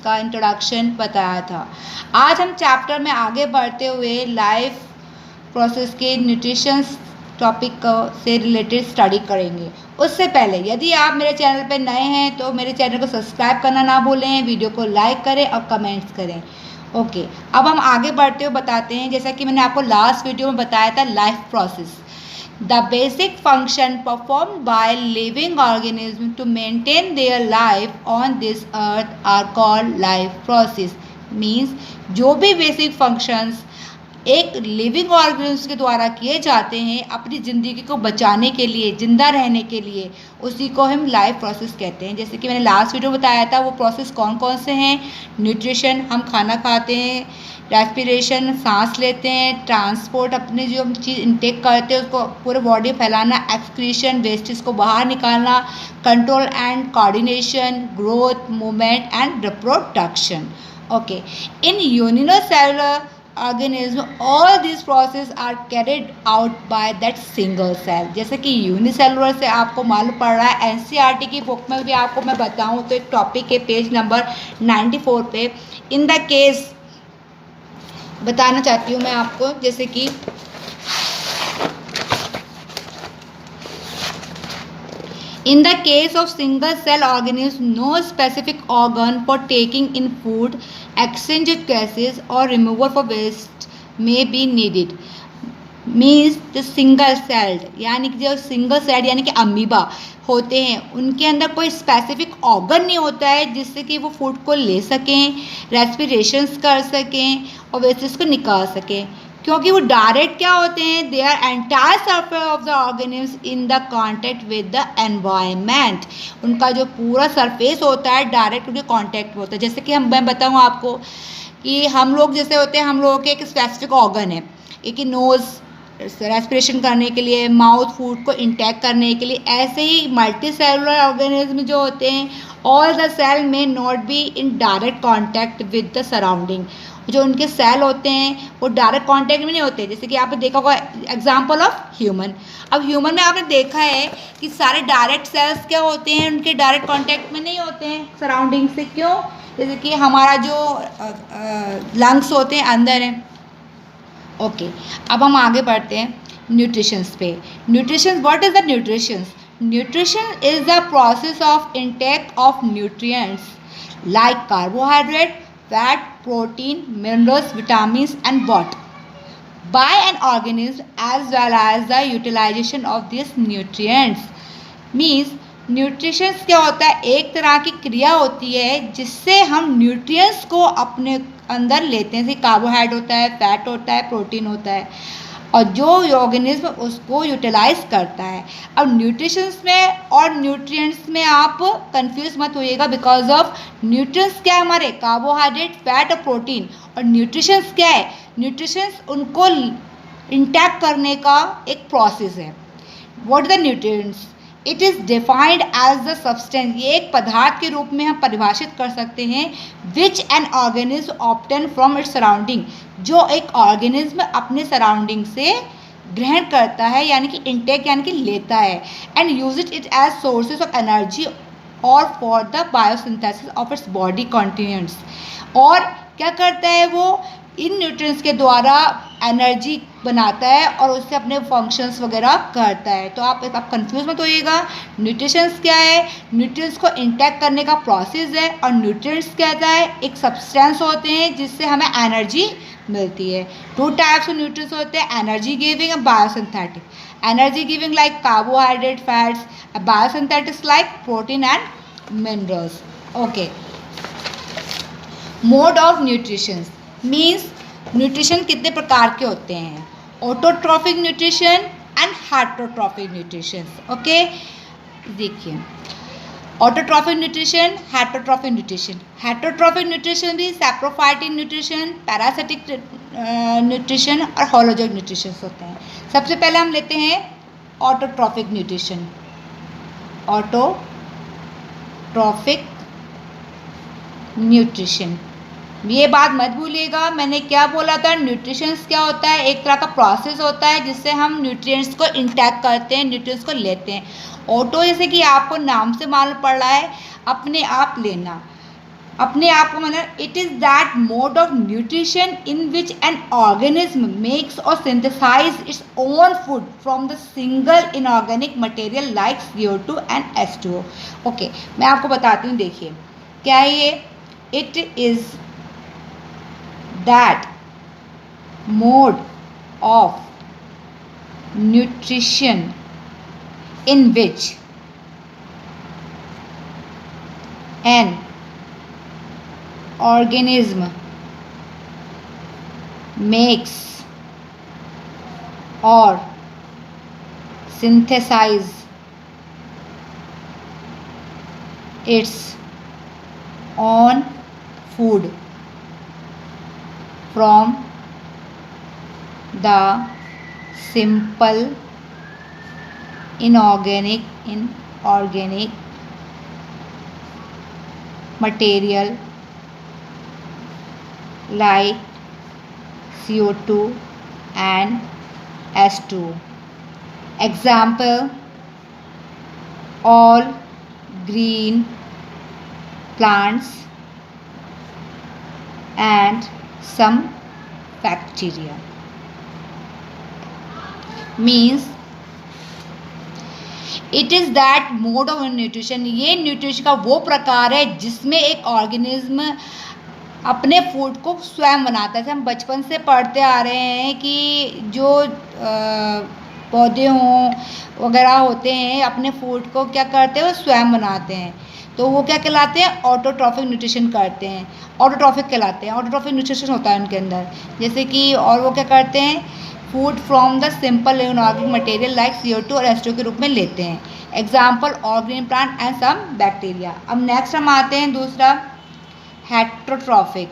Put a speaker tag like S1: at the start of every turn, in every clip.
S1: का इंट्रोडक्शन बताया था। आज हम चैप्टर में आगे बढ़ते हुए लाइफ प्रोसेस के न्यूट्रिशन टॉपिक से रिलेटेड स्टडी करेंगे। उससे पहले यदि आप मेरे चैनल पर नए हैं तो मेरे चैनल को सब्सक्राइब करना ना भूलें, वीडियो को लाइक करें और कमेंट्स करें। ओके, अब हम आगे बढ़ते हुए बताते हैं, जैसा कि मैंने आपको लास्ट वीडियो में बताया था, life process. The basic function performed by living organisms to maintain their life on this earth are called life process. Means जो भी basic functions एक लिविंग ऑर्गेनिज्म के द्वारा किए जाते हैं अपनी ज़िंदगी को बचाने के लिए, जिंदा रहने के लिए, उसी को हम लाइफ प्रोसेस कहते हैं। जैसे कि मैंने लास्ट वीडियो में बताया था, वो प्रोसेस कौन कौन से हैं। न्यूट्रिशन, हम खाना खाते हैं। रेस्पिरेशन, सांस लेते हैं। ट्रांसपोर्ट, अपने जो हम चीज़ इनटेक करते हैं उसको पूरे बॉडी फैलाना। एक्सक्रीशन, वेस्टेज को बाहर निकालना। Control and coordination. Growth, movement and reproduction. Okay, in unicellular organism all these process are carried out by that single cell। जैसे कि यूनिसेलुलर से आपको मालूम पड़ रहा है, एनसीईआरटी की बुक में भी आपको मैं बताऊं तो एक टॉपिक है पेज नंबर 94 पे। इन द केस बताना चाहती हूँ मैं आपको, जैसे कि in the case of single cell organism, no specific organ for taking in food, exchange of gases or removal for waste may be needed। Means जो सिंगल सेल्ड यानी कि जो सिंगल सेल्ड यानी कि अमीबा होते हैं, उनके अंदर कोई स्पेसिफिक ऑर्गन नहीं होता है जिससे कि वो फूड को ले सकें, रेस्पिरेशंस कर सकें और वेस्टेज को निकाल सकें, क्योंकि वो डायरेक्ट क्या होते हैं, they our entire surface of the organism in the contact with the environment. उनका जो पूरा सरफेस होता है डायरेक्ट उनके कॉन्टैक्ट में होता है। जैसे कि मैं बताऊँ आपको कि हम लोग जैसे होते हैं, हम लोगों के एक स्पेसिफिक ऑर्गन है, एक नोज़ रेस्पिरेशन करने के लिए, माउथ फूड को इंटैक्ट करने के लिए। ऐसे ही मल्टी सेलुलर ऑर्गेनिज्म जो होते हैं, ऑल द सेल में not be in direct contact with the surrounding. जो उनके सेल होते हैं वो डायरेक्ट कांटेक्ट में नहीं होते। जैसे कि आपने देखा होगा एग्जांपल ऑफ ह्यूमन। अब ह्यूमन में आपने देखा है कि सारे डायरेक्ट सेल्स क्या होते हैं, उनके डायरेक्ट कांटेक्ट में नहीं होते हैं सराउंडिंग से। क्यों? जैसे कि हमारा जो लंग्स होते हैं अंदर हैं। ओके, अब हम आगे बढ़ते हैं न्यूट्रिशंस पे। Nutrition, what is the nutritions? Nutrition is the process of intake of nutrients like carbohydrate, fat, protein, minerals, vitamins and water by an organism as well as the utilization of these nutrients। Means nutritions क्या होता है, एक तरह की क्रिया होती है जिससे हम न्यूट्रिएंट्स को अपने अंदर लेते हैं। जैसे कार्बोहाइड्रेट होता है, फैट होता है, प्रोटीन होता है, और जो ऑर्गेनिज्म उसको यूटिलाइज करता है। अब न्यूट्रिशंस में और न्यूट्रिएंट्स में आप कंफ्यूज मत होइएगा, बिकॉज ऑफ न्यूट्रिएंट्स क्या है हमारे, कार्बोहाइड्रेट, फैट और प्रोटीन, और न्यूट्रिशंस क्या है, न्यूट्रिशंस उनको इंटैक्ट करने का एक प्रोसेस है। What the nutrients? It is defined as the substance. ये एक पदार्थ के रूप में हम परिभाषित कर सकते हैं विच an organism obtain from its surrounding, जो एक ऑर्गेनिज्म अपने सराउंडिंग से ग्रहण करता है, यानी कि इंटेक यानी कि लेता है, and use it as sources of energy और for the biosynthesis of its body constituents. और क्या करता है वो, इन न्यूट्रिएंट्स के द्वारा एनर्जी बनाता है और उससे अपने फंक्शंस वगैरह करता है। तो आप कंफ्यूज मत होइएगा। न्यूट्रिशंस क्या है, न्यूट्रिएंट्स को इंटैक्ट करने का प्रोसेस है, और न्यूट्रिएंट्स कहता है एक सब्सटेंस होते हैं जिससे हमें एनर्जी मिलती है। टू टाइप्स ऑफ न्यूट्रिएंट्स होते हैं, एनर्जी गिविंग और biosynthetic. Energy giving like carbohydrate, fats, biosynthetics like protein and minerals. Okay, mode of nutritions means nutrition कितने प्रकार के होते हैं, autotrophic nutrition and heterotrophic nutrition. Okay, देखिए autotrophic nutrition, heterotrophic nutrition. Heterotrophic nutrition भी saprophytic nutrition, parasitic nutrition और holozoic nutrition होते हैं। सबसे पहले हम लेते हैं ऑटोट्रॉफिक न्यूट्रिशन। ऑटोट्रॉफिक न्यूट्रिशन, ये बात मत भूलिएगा, मैंने क्या बोला था, न्यूट्रिशंस क्या होता है, एक तरह का प्रोसेस होता है जिससे हम न्यूट्रिएंट्स को इंटैक्ट करते हैं, न्यूट्रिएंट्स को लेते हैं। ऑटो जैसे कि आपको नाम से मालूम पड़ रहा है, अपने आप लेना, अपने आप को मतलब it is that mode of nutrition in which an organism makes और synthesize its own food from the single inorganic material like CO2 and H2O। Okay, मैं आपको बताती हूँ, देखिए क्या है ये। It is that mode of nutrition in which an organism makes or synthesizes its own food from the simple inorganic material like CO2 and H2O. Example, all green plants and some bacteria. Means it is that mode of nutrition, ये nutrition का वो प्रकार है जिसमें एक organism अपने food को स्वयं बनाता है। हम बचपन से पढ़ते आ रहे हैं कि जो पौधे हों वगैरह होते हैं अपने फूड को क्या करते हैं, वो स्वयं बनाते हैं। तो वो क्या कहलाते हैं, ऑटोट्रॉफिक न्यूट्रिशन करते हैं, ऑटोट्रॉफिक कहलाते हैं। ऑटोट्रॉफिक न्यूट्रिशन होता है उनके अंदर, जैसे कि और वो क्या करते हैं, food from the simple inorganic material like CO2 और H2O के रूप में लेते हैं। Example, all green plant and some bacteria. अब नेक्स्ट हम आते हैं दूसरा, हेट्रोट्रॉफिक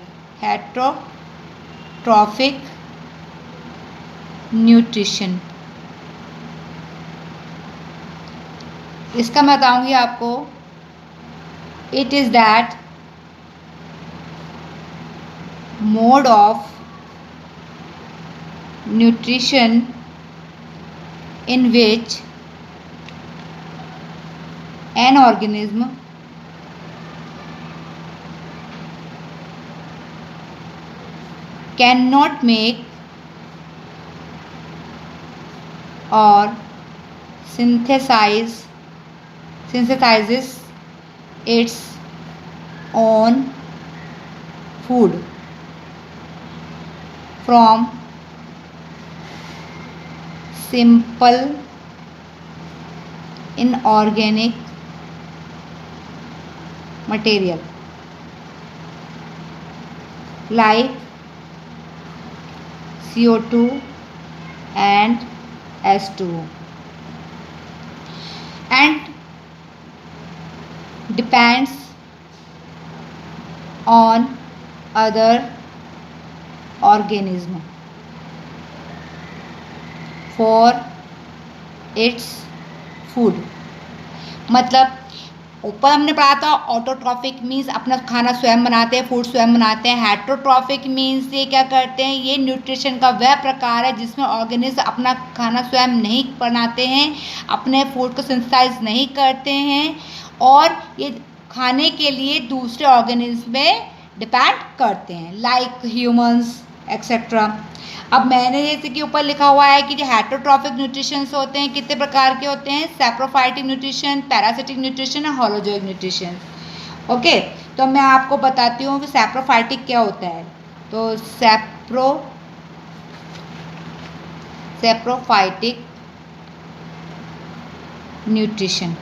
S1: न्यूट्रिशन। इसका मैं बताऊंगी आपको। It is that mode of nutrition in which an organism cannot make or synthesizes its own food from simple inorganic material like CO2 and H2O and depends on other organism for its food। मतलब ऊपर हमने पढ़ा था autotrophic means अपना खाना स्वयं बनाते हैं, फूड स्वयं बनाते हैं। हेट्रोट्रॉफिक मीन्स ये क्या करते हैं, ये न्यूट्रिशन का वह प्रकार है जिसमें ऑर्गेनिज्म अपना खाना स्वयं नहीं बनाते हैं, अपने फूड को सिंथेसाइज नहीं करते हैं और ये खाने के लिए दूसरे ऑर्गेनिज्म में डिपेंड करते हैं लाइक ह्यूमंस एक्सेट्रा। अब मैंने जैसे कि ऊपर लिखा हुआ है कि जो हेट्रोट्रॉफिक न्यूट्रिशंस होते हैं कितने प्रकार के होते हैं, सैप्रोफाइटिक न्यूट्रिशन, पैरासिटिक न्यूट्रिशन और होलोजोइक न्यूट्रिशन। ओके, तो मैं आपको बताती हूँ कि सैप्रोफाइटिक क्या होता है। तो saprophytic nutrition,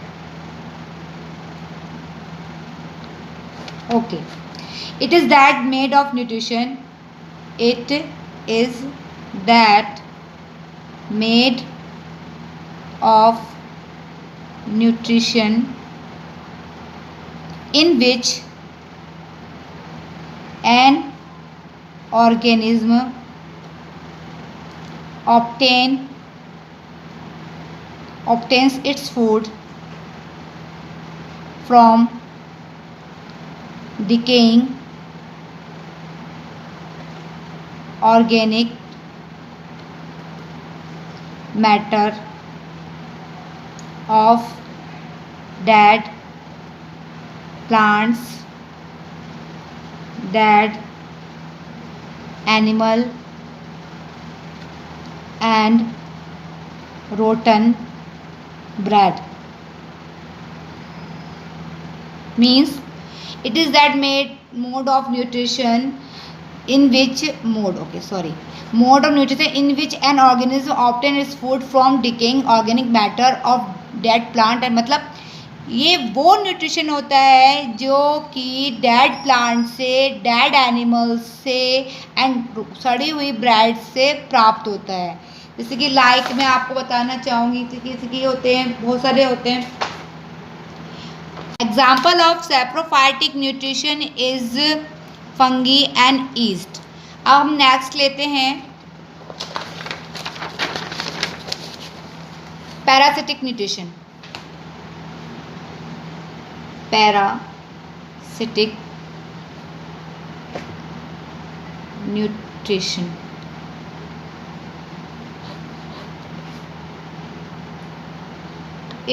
S1: okay, it is that made of nutrition, it is that made of nutrition in which an organism obtains its food from decaying organic matter of dead plants dead animal and rotten bread. Means it is that mode of nutrition in which mode of nutrition in which an organism obtains its food from decaying organic matter of dead plant. and मतलब ये वो nutrition होता है जो कि dead plant से, dead animals से and सड़ी हुई ब्रेड से प्राप्त होता है. जैसे कि लाइक मैं आपको बताना चाहूँगी कि होते हैं, बहुत सारे होते हैं. Example of saprophytic nutrition is fungi and east. अब हम नेक्स्ट लेते हैं parasitic nutrition. Parasitic nutrition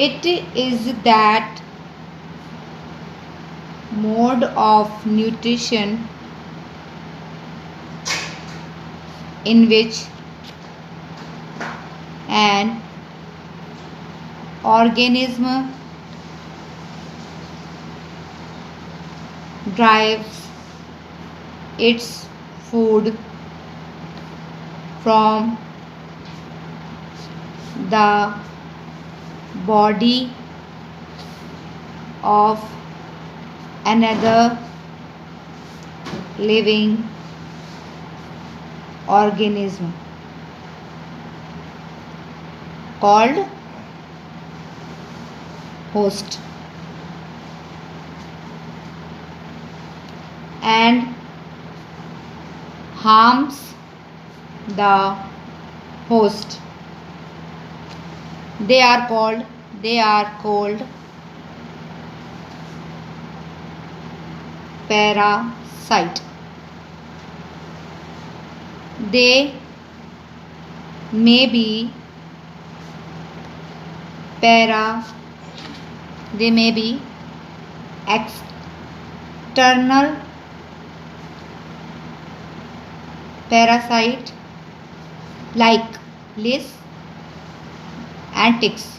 S1: it is that mode of nutrition in which an organism derives its food from the body of another living organism called host, and harms the host. They are called parasite. They may be external parasite like lice and ticks,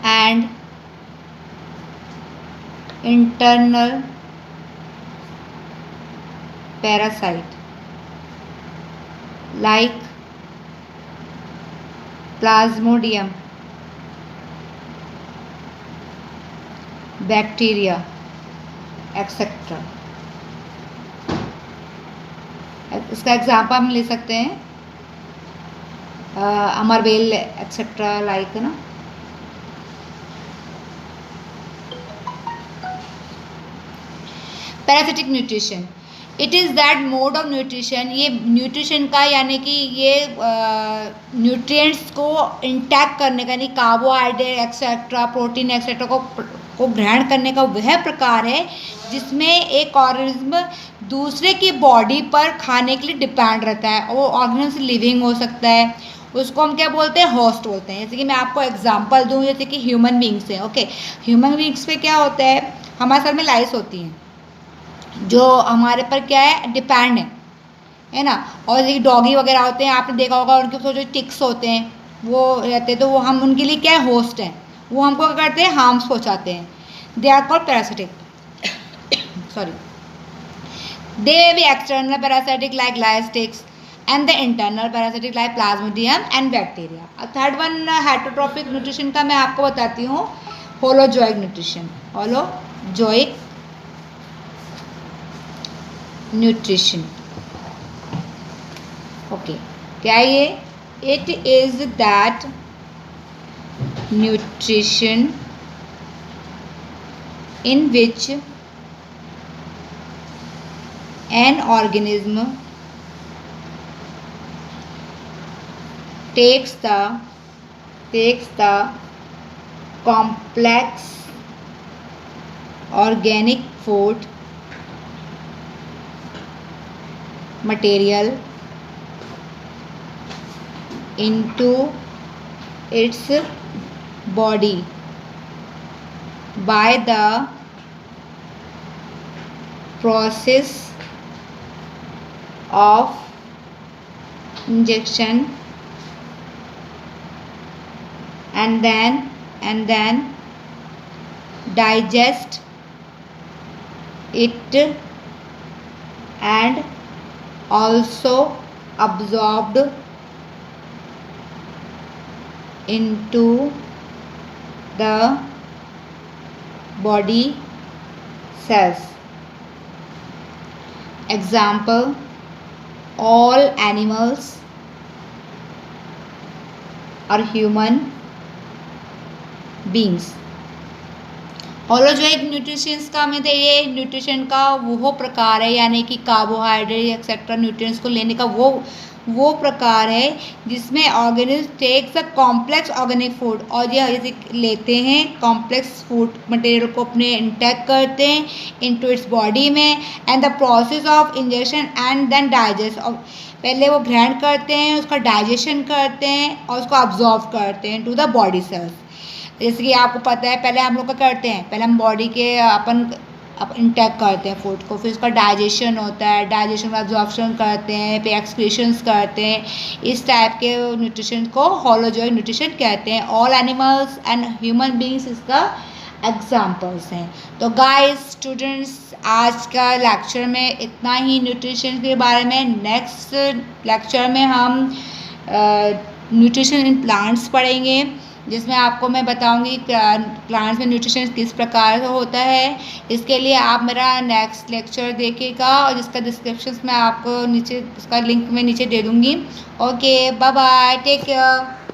S1: and internal parasite like plasmodium, bacteria, etc. इसका example हम ले सकते हैं अमरबेल etcetera like ना. Parasitic nutrition it is that mode of nutrition. ये nutrition का यानी कि ये न्यूट्रिएंट्स को इंटैक्ट करने का, यानी कार्बोहाइड्रेट एक्सेट्रा, प्रोटीन एक्सेट्रा को ग्रहण करने का वह प्रकार है जिसमें एक ऑर्गेनिज्म दूसरे की बॉडी पर खाने के लिए डिपेंड रहता है. वो ऑर्गेनिज्म लिविंग हो सकता है, उसको हम क्या बोलते हैं, होस्ट बोलते हैं. जैसे कि मैं आपको एग्जांपल दूं, जैसे कि ह्यूमन बींग्स हैं. ओके, ह्यूमन बींग्स पे क्या होता है, हमारे सर में लाइस होती हैं जो हमारे पर क्या है, डिपेंड है ना. और जैसे डॉगी वगैरह होते हैं, आपने देखा होगा उनके ऊपर जो टिक्स होते हैं वो रहते हैं, तो वो हम उनके लिए क्या है, होस्ट हैं. वो हमको क्या करते हैं, हार्म्स पहुँचाते हैं. They are called parasitic. Sorry, they may be external parasitic like lice, ticks, and the internal parasitic like plasmodium and bacteria. Third one heterotrophic nutrition का मैं आपको बताती हूँ, holozoic nutrition. Holozoic nutrition. Okay, क्या है ये? It is that nutrition in which an organism takes the complex organic food material into its body by the process of injection and then digest it and also absorbed into the body cells. Example, all animals are human beings. Holozoic nutritions का मतलब ये nutrition का वो प्रकार है, यानी कि carbohydrate etcetera nutrients को लेने का वो प्रकार है जिसमें organism takes a complex organic food, और ये जैसे लेते हैं कॉम्प्लेक्स फूड मटेरियल को अपने इंटेक करते हैं इनटू इट्स बॉडी में, and the process of injection and then digest, और पहले वो ग्राइंड करते हैं, उसका डाइजेशन करते हैं और उसको अब्जॉर्व करते हैं टू द बॉडी सेल्स। जैसे कि आपको पता है पहले हम लोग क्या करते हैं, पहले हम बॉडी के अपन इंटेक करते हैं फूड को, फिर उसका डाइजेशन होता है, डाइजेशन का अब्जॉर्प्शन करते हैं, फिर एक्सक्रीशंस करते हैं। इस टाइप के न्यूट्रिशन को होलोजोइक न्यूट्रिशन कहते हैं। All animals and human beings इसका एग्जाम्पल्स हैं। तो गाइस स्टूडेंट्स, आज का लेक्चर में इतना ही न्यूट्रिशन के बारे में। नेक्स्ट लेक्चर में हम न्यूट्रिशन इन प्लांट्स पढ़ेंगे, जिसमें आपको मैं बताऊंगी प्लांट्स में न्यूट्रिशन किस प्रकार से होता है। इसके लिए आप मेरा नेक्स्ट लेक्चर देखिएगा, और जिसका डिस्क्रिप्शन मैं आपको नीचे, इसका लिंक मैं नीचे दे दूँगी। Okay, bye bye, take care.